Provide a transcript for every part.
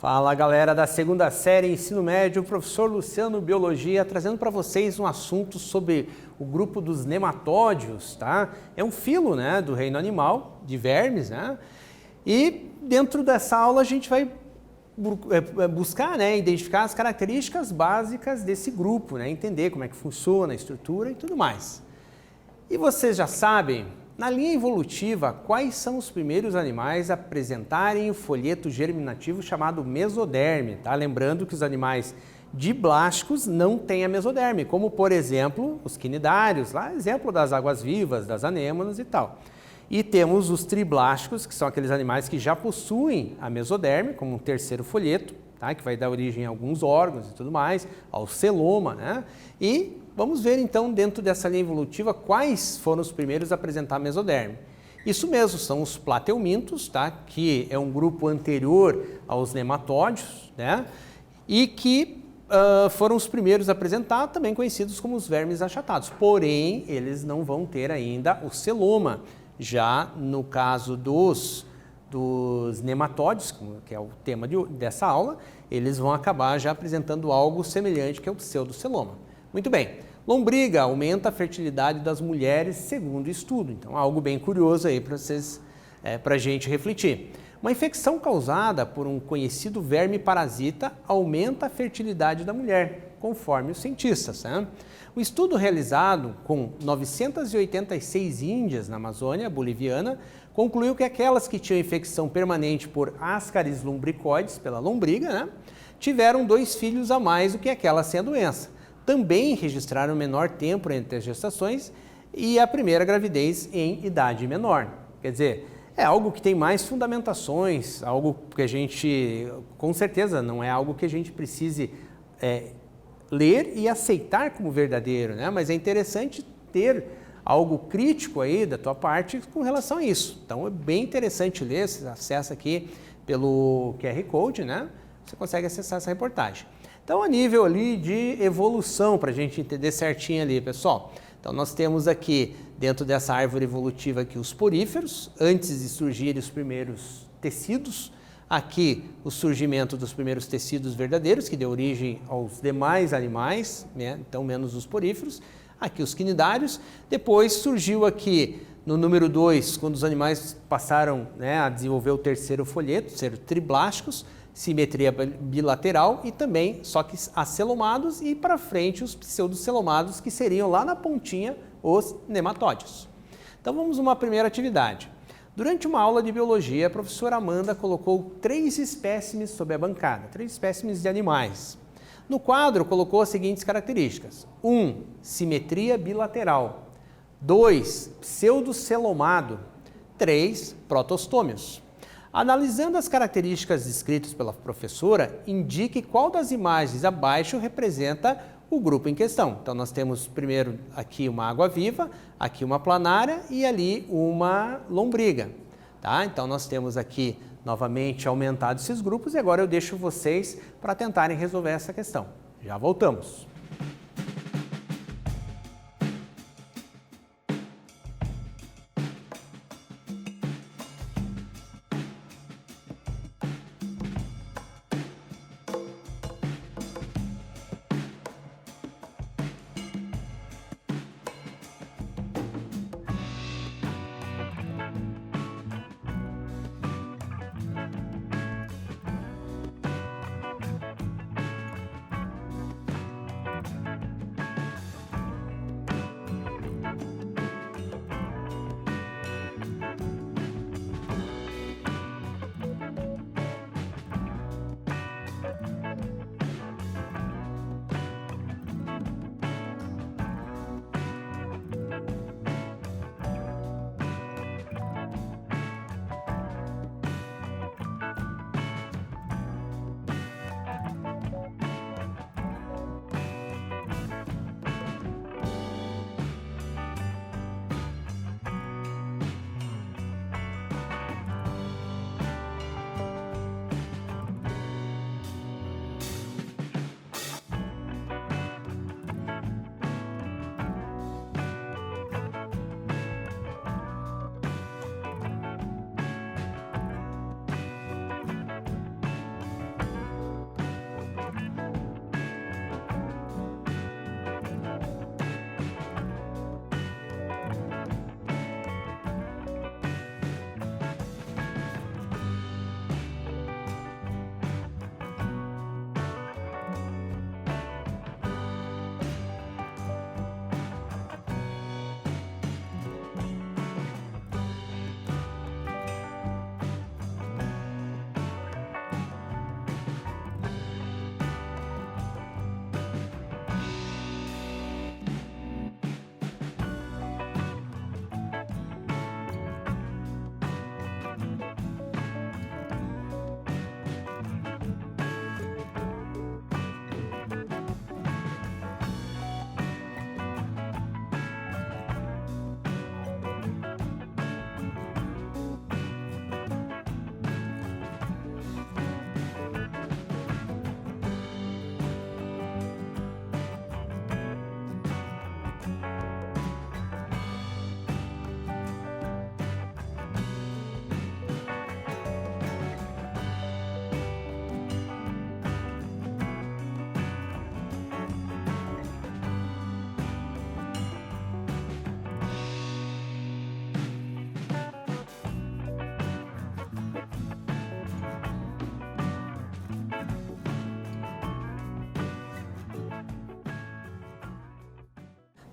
Fala galera da segunda série Ensino Médio, professor Luciano Biologia, trazendo para vocês um assunto sobre o grupo dos nematódios, tá? É um filo, né, do reino animal, de vermes, né? E dentro dessa aula a gente vai buscar, né, identificar as características básicas desse grupo, né? Entender como é que funciona a estrutura e tudo mais. E vocês já sabem, na linha evolutiva, quais são os primeiros animais a apresentarem o folheto germinativo chamado mesoderme, tá? Lembrando que os animais diblásticos não têm a mesoderme, como por exemplo os quinidários, lá exemplo das águas-vivas, das anêmonas e tal. E temos os triblásticos, que são aqueles animais que já possuem a mesoderme, como um terceiro folheto, tá? Que vai dar origem a alguns órgãos e tudo mais, ao celoma, né? E vamos ver então dentro dessa linha evolutiva quais foram os primeiros a apresentar a mesoderme. Isso mesmo, são os plateumintos, tá? Que é um grupo anterior aos nematódios, né? E que foram os primeiros a apresentar, também conhecidos como os vermes achatados. Porém, eles não vão ter ainda o celoma. Já no caso dos nematódios, que é o tema dessa aula, eles vão acabar já apresentando algo semelhante, que é o pseudoceloma. Muito bem, lombriga aumenta a fertilidade das mulheres segundo o estudo. Então, algo bem curioso aí para vocês, para a gente refletir. Uma infecção causada por um conhecido verme parasita aumenta a fertilidade da mulher, conforme os cientistas, né? Um estudo realizado com 986 índias na Amazônia boliviana concluiu que aquelas que tinham infecção permanente por Ascaris lumbricoides, pela lombriga, né, tiveram 2 filhos a mais do que aquelas sem a doença. Também registraram menor tempo entre as gestações e a primeira gravidez em idade menor. Quer dizer, é algo que tem mais fundamentações, algo que a gente, com certeza, não é algo que a gente precise ler e aceitar como verdadeiro, né? Mas é interessante ter algo crítico aí da tua parte com relação a isso. Então é bem interessante ler, você acessa aqui pelo QR Code, né? Você consegue acessar essa reportagem. Então a nível ali de evolução, para a gente entender certinho ali, pessoal. Então nós temos aqui, dentro dessa árvore evolutiva aqui, os poríferos, antes de surgirem os primeiros tecidos. Aqui o surgimento dos primeiros tecidos verdadeiros, que deu origem aos demais animais, né? Então menos os poríferos. Aqui os quinidários. Depois surgiu aqui no número 2, quando os animais passaram, né, a desenvolver o terceiro folheto, ser triblásticos, simetria bilateral e também só que acelomados e para frente os pseudocelomados, que seriam lá na pontinha os nematódios. Então vamos a uma primeira atividade. Durante uma aula de biologia, a professora Amanda colocou 3 espécimes sobre a bancada, 3 espécimes de animais. No quadro, colocou as seguintes características. 1. Simetria bilateral. 2. Pseudocelomado. 3. Protostômios. Analisando as características descritas pela professora, indique qual das imagens abaixo representa o grupo em questão. Então, nós temos primeiro aqui uma água-viva, aqui uma planária e ali uma lombriga. Tá? Então, nós temos aqui novamente aumentado esses grupos e agora eu deixo vocês para tentarem resolver essa questão. Já voltamos.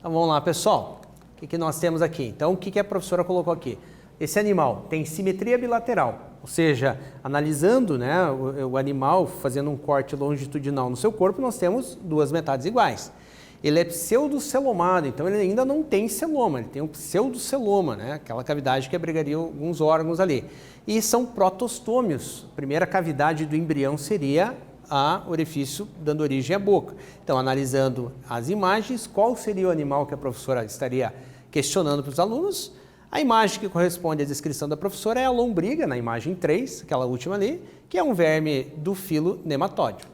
Então vamos lá, pessoal. O que nós temos aqui? Então, o que a professora colocou aqui? Esse animal tem simetria bilateral, ou seja, analisando, né, o animal, fazendo um corte longitudinal no seu corpo, nós temos duas metades iguais. Ele é pseudocelomado, então ele ainda não tem celoma, ele tem um pseudoceloma, né, aquela cavidade que abrigaria alguns órgãos ali. E são protostômios. A primeira cavidade do embrião seria o orifício dando origem à boca. Então, analisando as imagens, qual seria o animal que a professora estaria questionando para os alunos? A imagem que corresponde à descrição da professora é a lombriga, na imagem 3, aquela última ali, que é um verme do filo nematódio.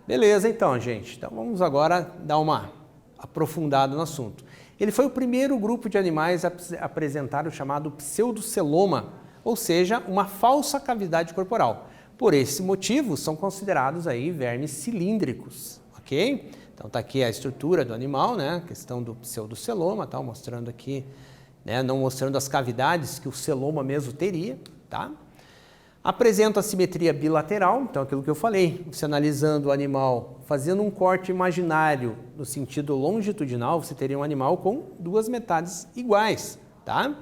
Beleza, então, gente. Então, vamos agora dar uma aprofundada no assunto. Ele foi o primeiro grupo de animais a apresentar o chamado pseudoceloma, ou seja, uma falsa cavidade corporal. Por esse motivo, são considerados aí vermes cilíndricos, ok? Então, está aqui a estrutura do animal, né? A questão do pseudoceloma, tá? Mostrando aqui, né? Não mostrando as cavidades que o celoma mesmo teria, tá? Apresenta a simetria bilateral, então aquilo que eu falei, você analisando o animal, fazendo um corte imaginário no sentido longitudinal, você teria um animal com duas metades iguais, tá?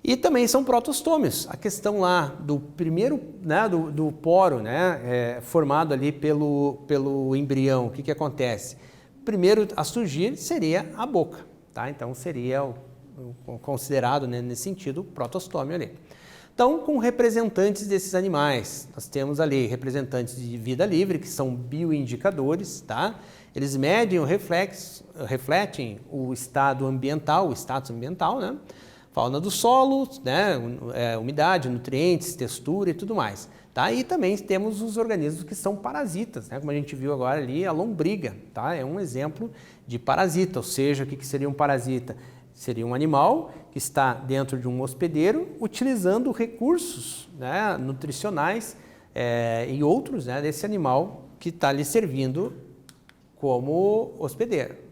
E também são protostômios. A questão lá do primeiro, né, do poro, né, formado ali pelo embrião, o que acontece? Primeiro a surgir seria a boca, tá? Então seria considerado, né, nesse sentido, protostômio ali. Então, com representantes desses animais, nós temos ali representantes de vida livre, que são bioindicadores, tá? Eles medem refletem o estado ambiental, o status ambiental, né? Fauna do solo, né? Umidade, nutrientes, textura e tudo mais. Tá? E também temos os organismos que são parasitas, né? Como a gente viu agora ali, a lombriga, tá? É um exemplo de parasita, ou seja, o que seria um parasita? Seria um animal que está dentro de um hospedeiro utilizando recursos, né, nutricionais e outros, né, desse animal que está lhe servindo como hospedeiro.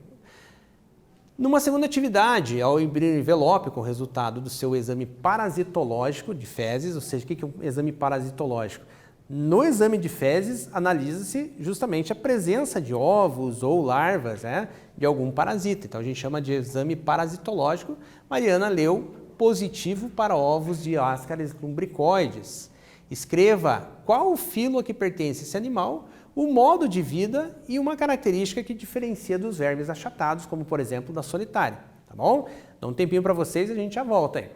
Numa segunda atividade, ao abrir o envelope com o resultado do seu exame parasitológico de fezes, ou seja, o que é um exame parasitológico? No exame de fezes, analisa-se justamente a presença de ovos ou larvas, né, de algum parasita. Então, a gente chama de exame parasitológico. Mariana leu positivo para ovos de ascaris lumbricoides. Escreva qual o filo a que pertence esse animal, o modo de vida e uma característica que diferencia dos vermes achatados, como, por exemplo, da solitária. Tá bom? Dá um tempinho para vocês e a gente já volta aí.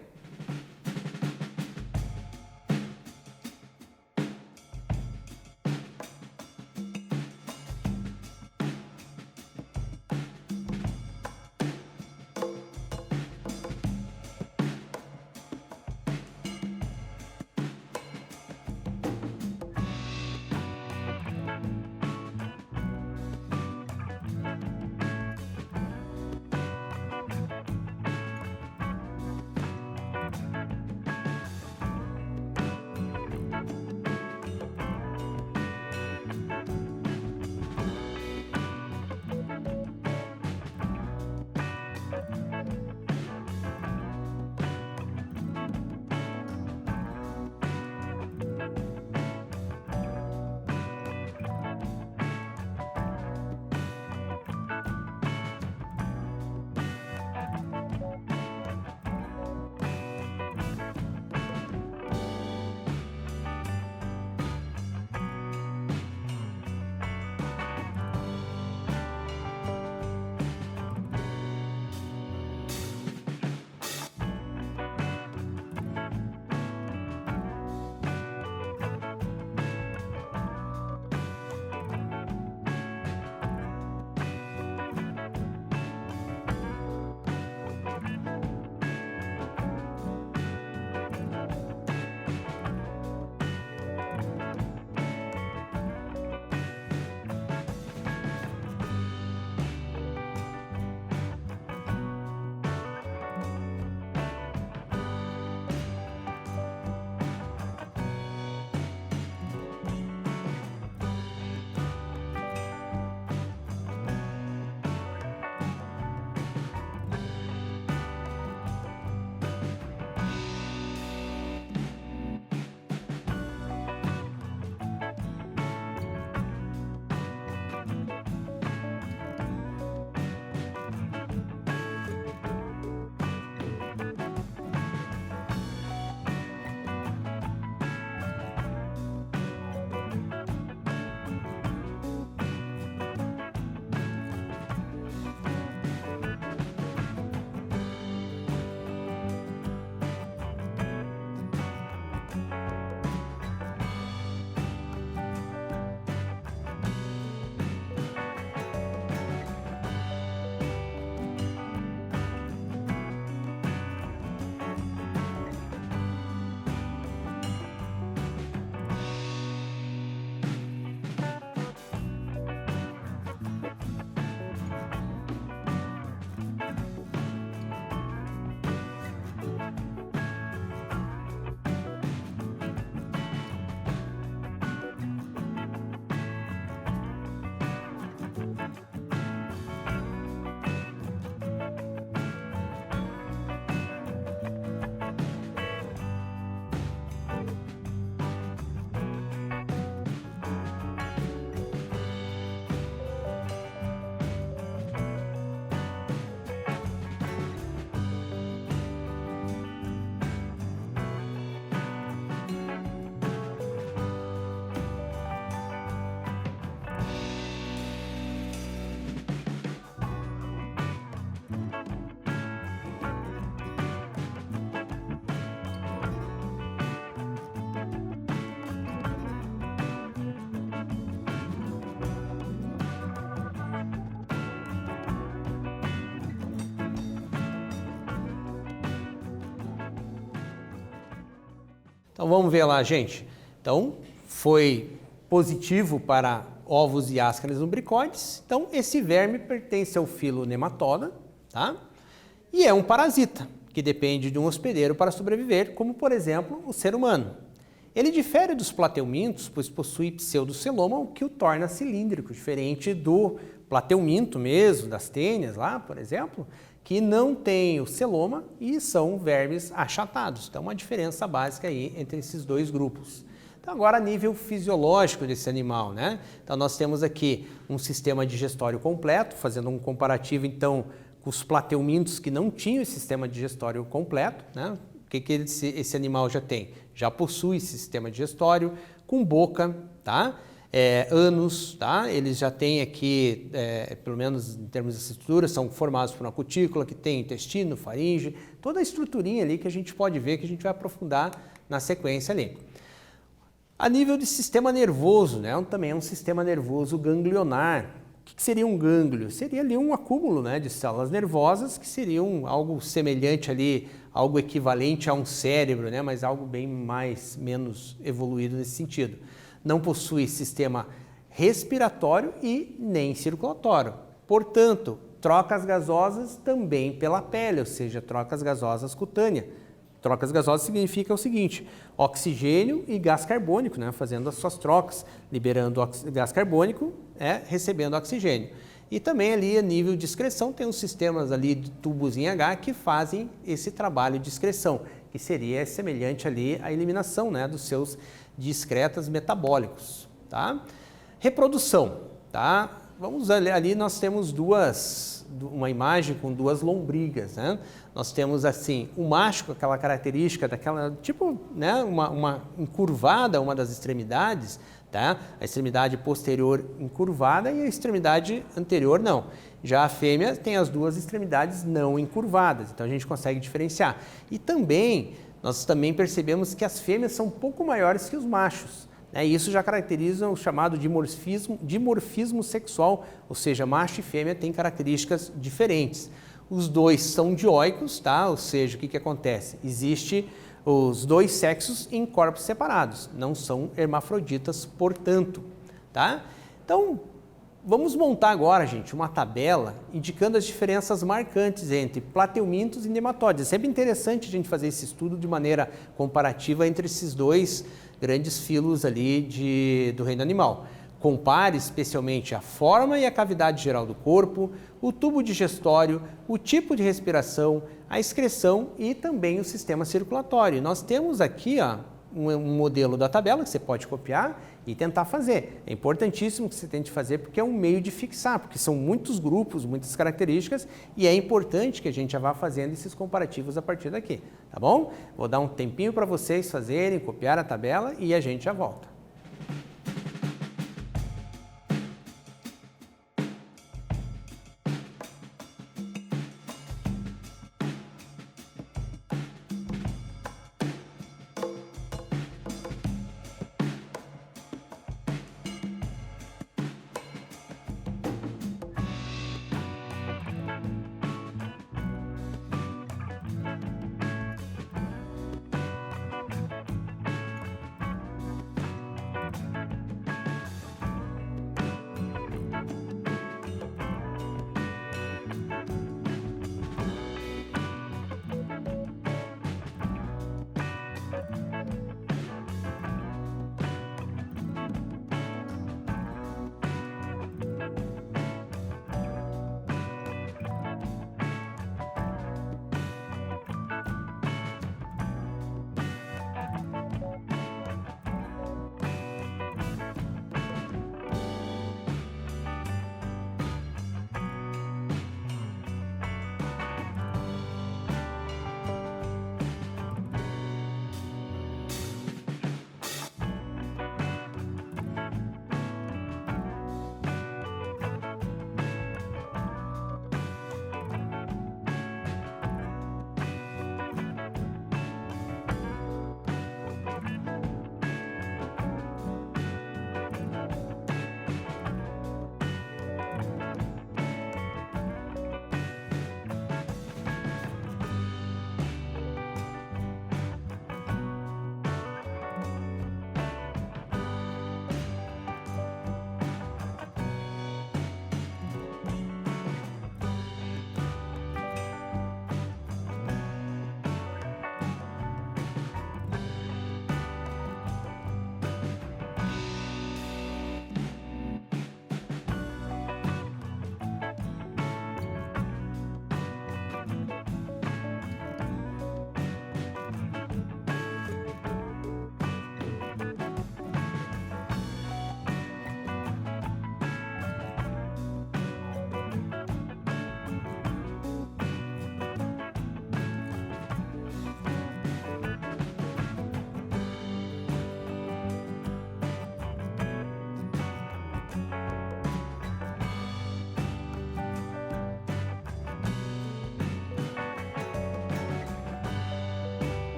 Então vamos ver lá, gente. Então foi positivo para ovos e ascaris lumbricoides. Então esse verme pertence ao filo Nematoda, tá? E é um parasita que depende de um hospedeiro para sobreviver, como por exemplo o ser humano. Ele difere dos plateumintos, pois possui pseudoceloma, o que o torna cilíndrico, diferente do plateuminto mesmo, das tênias lá, por exemplo, que não tem o celoma e são vermes achatados. Então, uma diferença básica aí entre esses dois grupos. Então, agora a nível fisiológico desse animal, né? Então, nós temos aqui um sistema digestório completo, fazendo um comparativo, então, com os plateumintos que não tinham esse sistema digestório completo, né? O que esse animal já tem? Já possui sistema digestório, com boca, tá? Ânus, tá? Eles já têm aqui, pelo menos em termos de estrutura, são formados por uma cutícula que tem intestino, faringe, toda a estruturinha ali que a gente pode ver, que a gente vai aprofundar na sequência ali. A nível de sistema nervoso, né? Também é um sistema nervoso ganglionar. O que seria um gânglio? Seria ali um acúmulo, né, de células nervosas que seriam algo semelhante ali, algo equivalente a um cérebro, né, mas algo bem menos evoluído nesse sentido. Não possui sistema respiratório e nem circulatório. Portanto, trocas gasosas também pela pele, ou seja, trocas gasosas cutâneas. Trocas gasosas significa o seguinte, oxigênio e gás carbônico, né, fazendo as suas trocas, liberando gás carbônico, recebendo oxigênio. E também ali a nível de excreção tem os sistemas ali de tubos em H que fazem esse trabalho de excreção, que seria semelhante ali à eliminação, né, dos seus excretas metabólicos, tá? Reprodução, tá? Vamos ali, nós temos uma imagem com duas lombrigas, né? Nós temos assim, o macho com aquela característica daquela, tipo, né, uma encurvada, uma das extremidades, tá? A extremidade posterior encurvada e a extremidade anterior não. Já a fêmea tem as duas extremidades não encurvadas, então a gente consegue diferenciar. E também, nós também percebemos que as fêmeas são um pouco maiores que os machos. Isso já caracteriza o chamado dimorfismo sexual, ou seja, macho e fêmea têm características diferentes. Os dois são dioicos, tá? Ou seja, o que acontece? Existe os dois sexos em corpos separados, não são hermafroditas, portanto, tá? Então, vamos montar agora, gente, uma tabela indicando as diferenças marcantes entre plateumintos e nematóides. É sempre interessante a gente fazer esse estudo de maneira comparativa entre esses dois grandes filos ali do reino animal. Compare especialmente a forma e a cavidade geral do corpo, o tubo digestório, o tipo de respiração, a excreção e também o sistema circulatório. Nós temos aqui um modelo da tabela que você pode copiar e tentar fazer. É importantíssimo que você tente fazer porque é um meio de fixar, porque são muitos grupos, muitas características e é importante que a gente já vá fazendo esses comparativos a partir daqui, tá bom? Vou dar um tempinho para vocês fazerem, copiar a tabela e a gente já volta.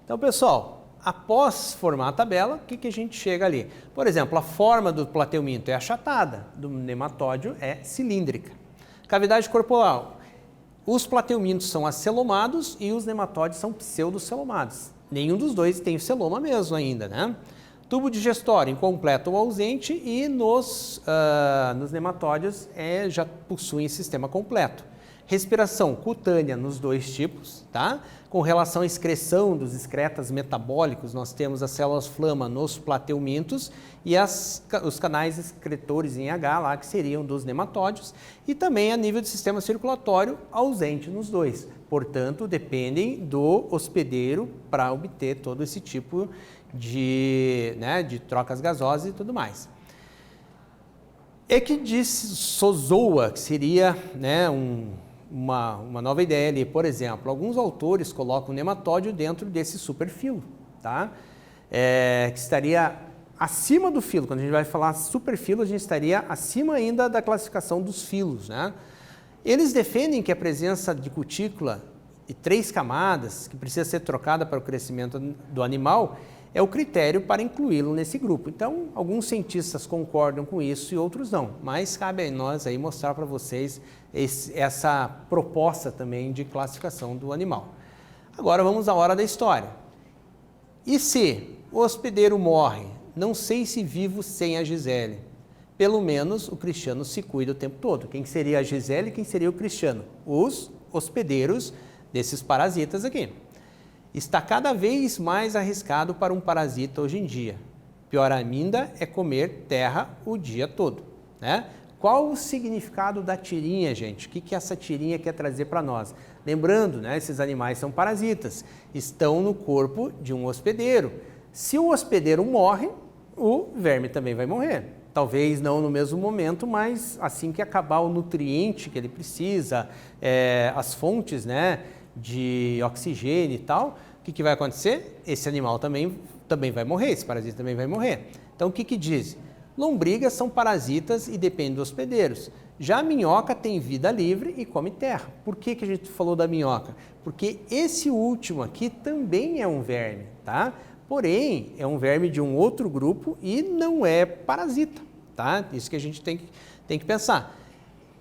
Então, pessoal, após formar a tabela, o que a gente chega ali? Por exemplo, a forma do plateuminto é achatada, do nematódio é cilíndrica. Cavidade corporal. Os plateumintos são acelomados e os nematódios são pseudocelomados. Nenhum dos dois tem o celoma mesmo ainda, né? Tubo digestório incompleto ou ausente e nos nematódios já possuem sistema completo. Respiração cutânea nos dois tipos, tá? Com relação à excreção dos excretas metabólicos, nós temos as células flama nos plateumintos e os canais excretores em H lá, que seriam dos nematódios, e também a nível de sistema circulatório ausente nos dois. Portanto, dependem do hospedeiro para obter todo esse tipo de trocas gasosas e tudo mais. Equidissozoa, que seria uma nova ideia ali, por exemplo, alguns autores colocam o nematódio dentro desse superfilo, tá? Que estaria acima do filo. Quando a gente vai falar superfilo, a gente estaria acima ainda da classificação dos filos, né? Eles defendem que a presença de cutícula e 3 camadas, que precisa ser trocada para o crescimento do animal, é o critério para incluí-lo nesse grupo. Então, alguns cientistas concordam com isso e outros não, mas cabe a nós aí mostrar para vocês essa proposta também de classificação do animal. Agora vamos à hora da história. E se o hospedeiro morre, não sei se vivo sem a Gisele, pelo menos o Cristiano se cuida o tempo todo. Quem seria a Gisele e quem seria o Cristiano? Os hospedeiros desses parasitas aqui. Está cada vez mais arriscado para um parasita hoje em dia. Pior ainda é comer terra o dia todo, né? Qual o significado da tirinha, gente? O que essa tirinha quer trazer para nós? Lembrando, né, esses animais são parasitas, estão no corpo de um hospedeiro. Se o hospedeiro morre, o verme também vai morrer. Talvez não no mesmo momento, mas assim que acabar o nutriente que ele precisa, as fontes, né, de oxigênio e tal, o que vai acontecer? Esse animal também vai morrer, esse parasita também vai morrer. Então, o que diz? Lombrigas são parasitas e dependem dos hospedeiros. Já a minhoca tem vida livre e come terra. Por que a gente falou da minhoca? Porque esse último aqui também é um verme, tá? Porém, é um verme de um outro grupo e não é parasita, tá? Isso que a gente tem que pensar.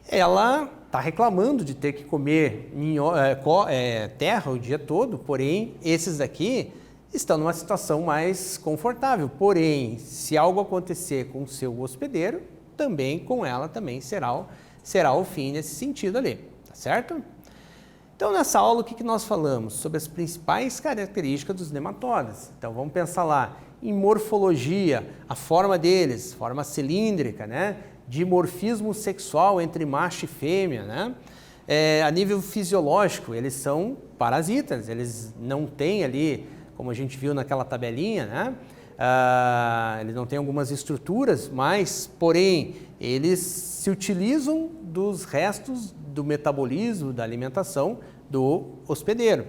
Ela está reclamando de ter que comer terra o dia todo, porém, esses aqui estão numa situação mais confortável. Porém, se algo acontecer com o seu hospedeiro, também com ela também será o fim nesse sentido ali, tá certo? Então, nessa aula, o que nós falamos? Sobre as principais características dos nematóides. Então, vamos pensar lá em morfologia, a forma deles, forma cilíndrica, né? Dimorfismo sexual entre macho e fêmea, né? A nível fisiológico, eles são parasitas, eles não têm ali, como a gente viu naquela tabelinha, né? Eles não têm algumas estruturas, mas, porém, eles se utilizam dos restos do metabolismo, da alimentação do hospedeiro.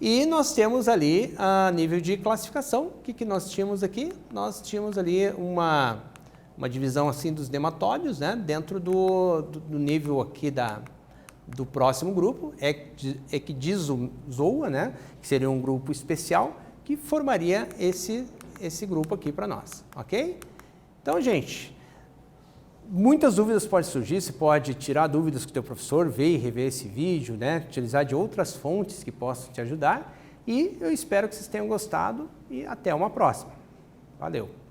E nós temos ali, a nível de classificação, o que nós tínhamos aqui? Nós tínhamos ali uma divisão assim dos nematódios, né? Dentro do nível aqui do próximo grupo, Equidissozoa, né? Que seria um grupo especial, que formaria esse grupo aqui para nós, ok? Então, gente, muitas dúvidas podem surgir, você pode tirar dúvidas com o teu professor, ver e rever esse vídeo, né? Utilizar de outras fontes que possam te ajudar, e eu espero que vocês tenham gostado e até uma próxima. Valeu!